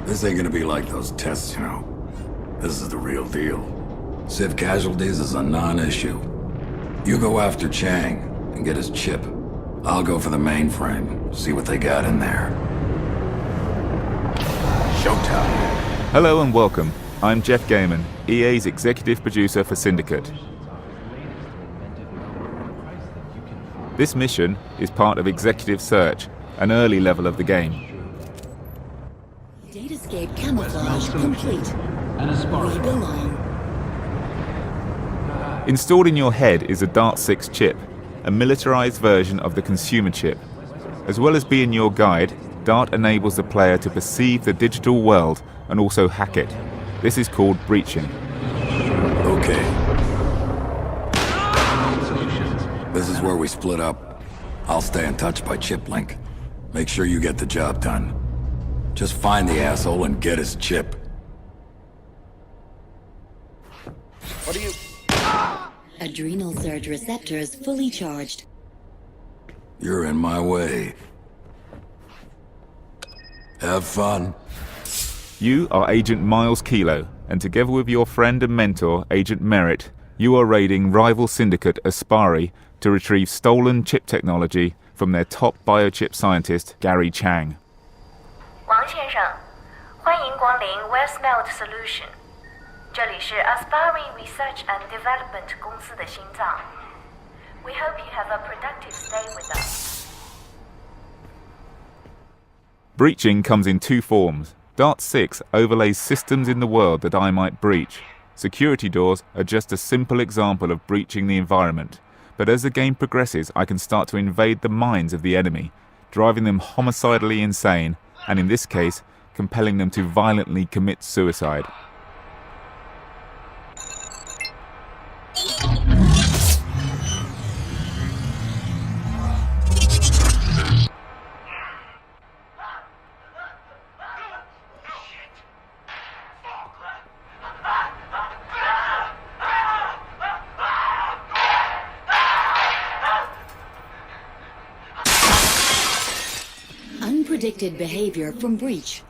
This ain't gonna be like those tests, you know. This is the real deal. Civ casualties is a non-issue. You go after Chang and get his chip. I'll go for the mainframe, see what they got in there. Showtime. Hello and welcome. I'm Jeff Gaiman, EA's executive producer for Syndicate. This mission is part of Executive Search, an early level of the game. Datascape camouflage complete. We belong. Installed in your head is a Dart 6 chip, a militarized version of the consumer chip. As well as being your guide, Dart enables the player to perceive the digital world and also hack it. This is called breaching. Okay. This is where we split up. I'll stay in touch by chip link. Make sure you get the job done. Just find the asshole and get his chip. What are you... Adrenal surge receptors fully charged. You're in my way. Have fun. You are Agent Miles Kilo, and together with your friend and mentor, Agent Merritt, you are raiding rival syndicate Aspari to retrieve stolen chip technology from their top biochip scientist, Gary Chang. 王先生，欢迎光临 Westmelt Solution。这里是 Aspari Research and Development 公司的心脏。We hope you have a productive stay with us. Breaching comes in two forms. Dart 6 overlays systems in the world that I might breach. Security doors are just a simple example of breaching the environment, but as the game progresses I can start to invade the minds of the enemy, driving them homicidally insane, and in this case, compelling them to violently commit suicide. Unpredicted behavior from breach.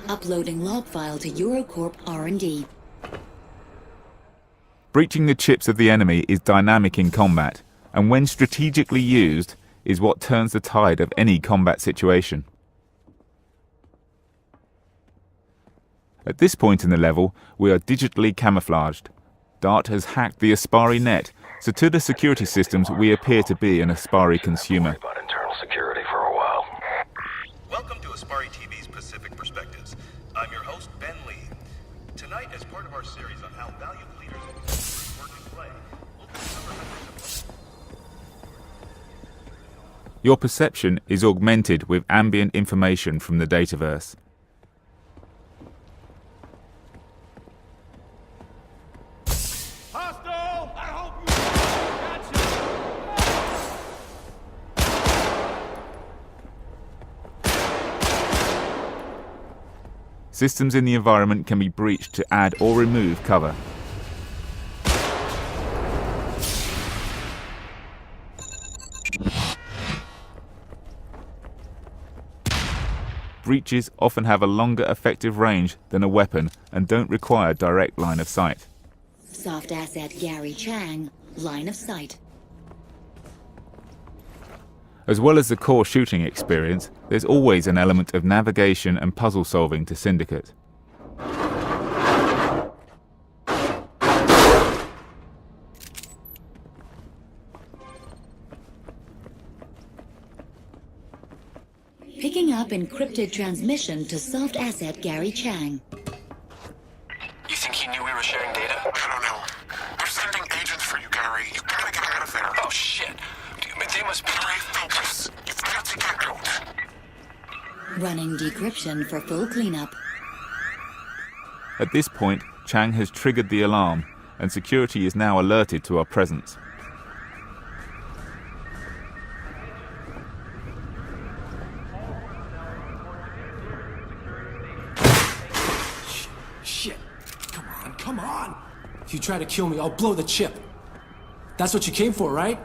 Uploading log file to Eurocorp R&D. Breaching the chips of the enemy is dynamic in combat, and when strategically used, is what turns the tide of any combat situation. At this point in the level, we are digitally camouflaged. Dart has hacked the Aspari net, so to the security systems we appear to be an Aspari consumer. About internal security for a while. Welcome to Aspari TV's Pacific Perspectives. I'm your host, Ben Lee. Tonight, as part of our series on how valued leaders work and play, we'll discover how Your perception is augmented with ambient information from the dataverse. Hostile! I hope you Systems in the environment can be breached to add or remove cover. Breaches often have a longer effective range than a weapon and don't require direct line of sight. Soft asset Gary Chang, line of sight. As well as the core shooting experience, there's always an element of navigation and puzzle solving to Syndicate. Picking up encrypted transmission to soft asset Gary Chang. You think he knew we were sharing data? I don't know. They're sending agents for you, Gary. You gotta get out of there. Oh shit. But they must be... Gary, focus. You've got to get out. Running decryption for full cleanup. At this point, Chang has triggered the alarm, and security is now alerted to our presence. Shit. Come on. If you try to kill me, I'll blow the chip. That's what you came for, right?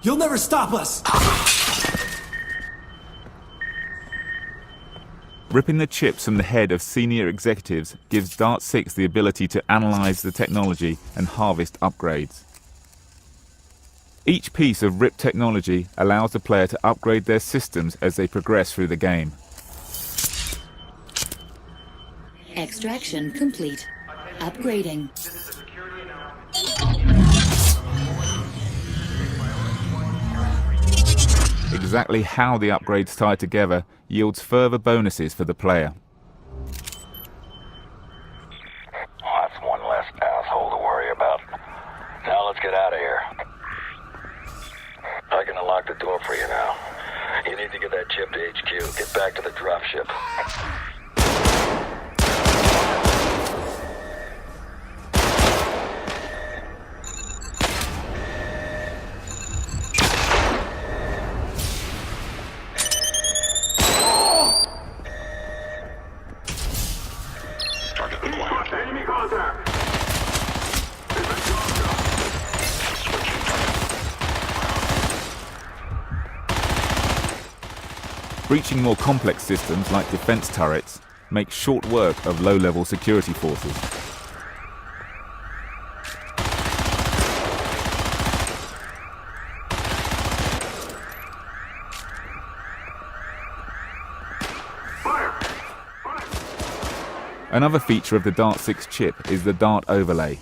You'll never stop us! Ripping the chips from the head of senior executives gives Dart 6 the ability to analyze the technology and harvest upgrades. Each piece of ripped technology allows the player to upgrade their systems as they progress through the game. Extraction complete. Upgrading. Exactly how the upgrades tie together yields further bonuses for the player. That's one less asshole to worry about. Now let's get out of here. I can unlock the door for you now. You need to get that chip to HQ. Get back to the dropship. Target acquired. Enemy contact. Switching target. Breaching more complex systems like defense turrets makes short work of low-level security forces. Another feature of the Dart 6 chip is the Dart overlay.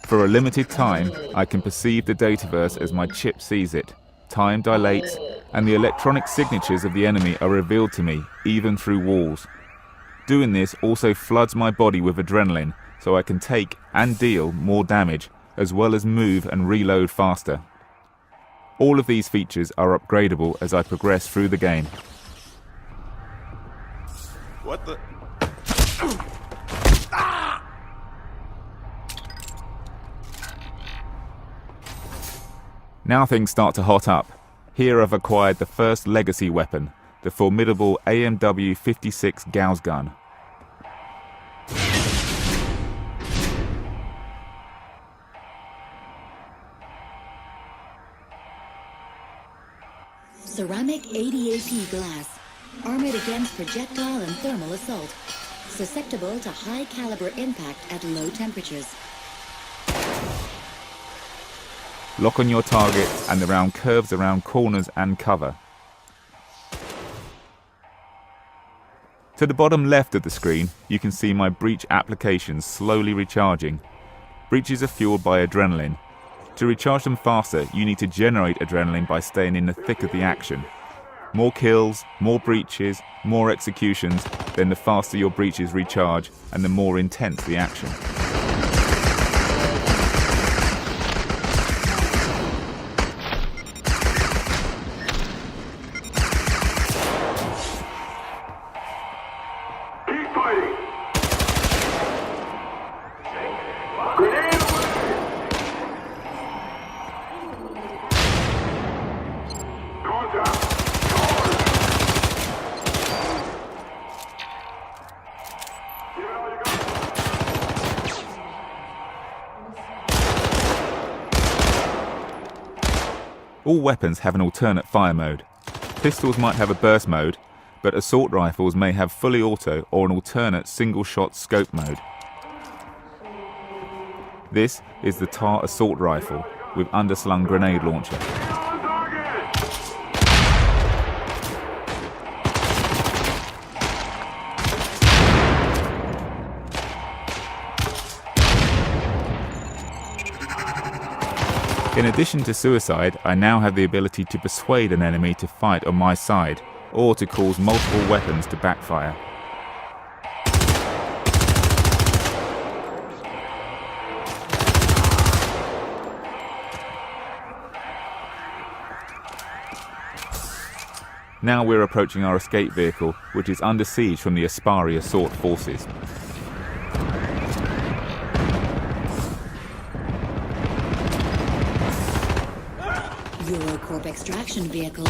For a limited time, I can perceive the dataverse as my chip sees it. Time dilates, and the electronic signatures of the enemy are revealed to me, even through walls. Doing this also floods my body with adrenaline, so I can take and deal more damage, as well as move and reload faster. All of these features are upgradable as I progress through the game. What the? Now things start to hot up. Here I've acquired the first legacy weapon, the formidable AMW 56 Gauss gun. Ceramic 80AP glass, armored against projectile and thermal assault, susceptible to high caliber impact at low temperatures. Lock on your target and the round curves around corners and cover. To the bottom left of the screen, you can see my breach applications slowly recharging. Breaches are fueled by adrenaline. To recharge them faster, you need to generate adrenaline by staying in the thick of the action. More kills, more breaches, more executions, then the faster your breaches recharge and the more intense the action. Keep fighting. Grenade away. Contact. Give it all you got. All weapons have an alternate fire mode. Pistols might have a burst mode, but assault rifles may have fully auto or an alternate single-shot scope mode. This is the TAR assault rifle with underslung grenade launcher. On target. In addition to suicide, I now have the ability to persuade an enemy to fight on my side, or to cause multiple weapons to backfire. Now we're approaching our escape vehicle, which is under siege from the Aspari assault forces. Eurocorp extraction vehicle.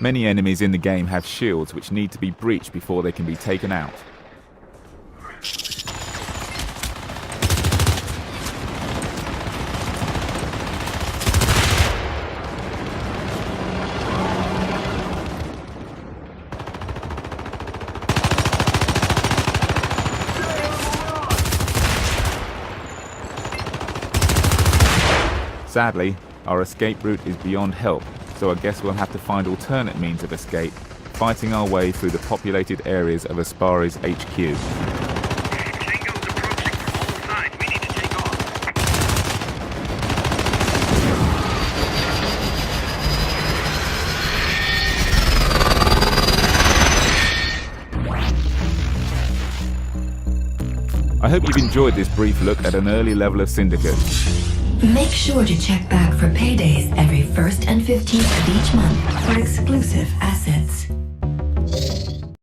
Many enemies in the game have shields which need to be breached before they can be taken out. Sadly, our escape route is beyond help, so I guess we'll have to find alternate means of escape, fighting our way through the populated areas of Aspari's HQ. Tango's approaching from all sides. We need to take off. I hope you've enjoyed this brief look at an early level of Syndicate. Make sure to check back for paydays every 1st and 15th of each month for exclusive assets.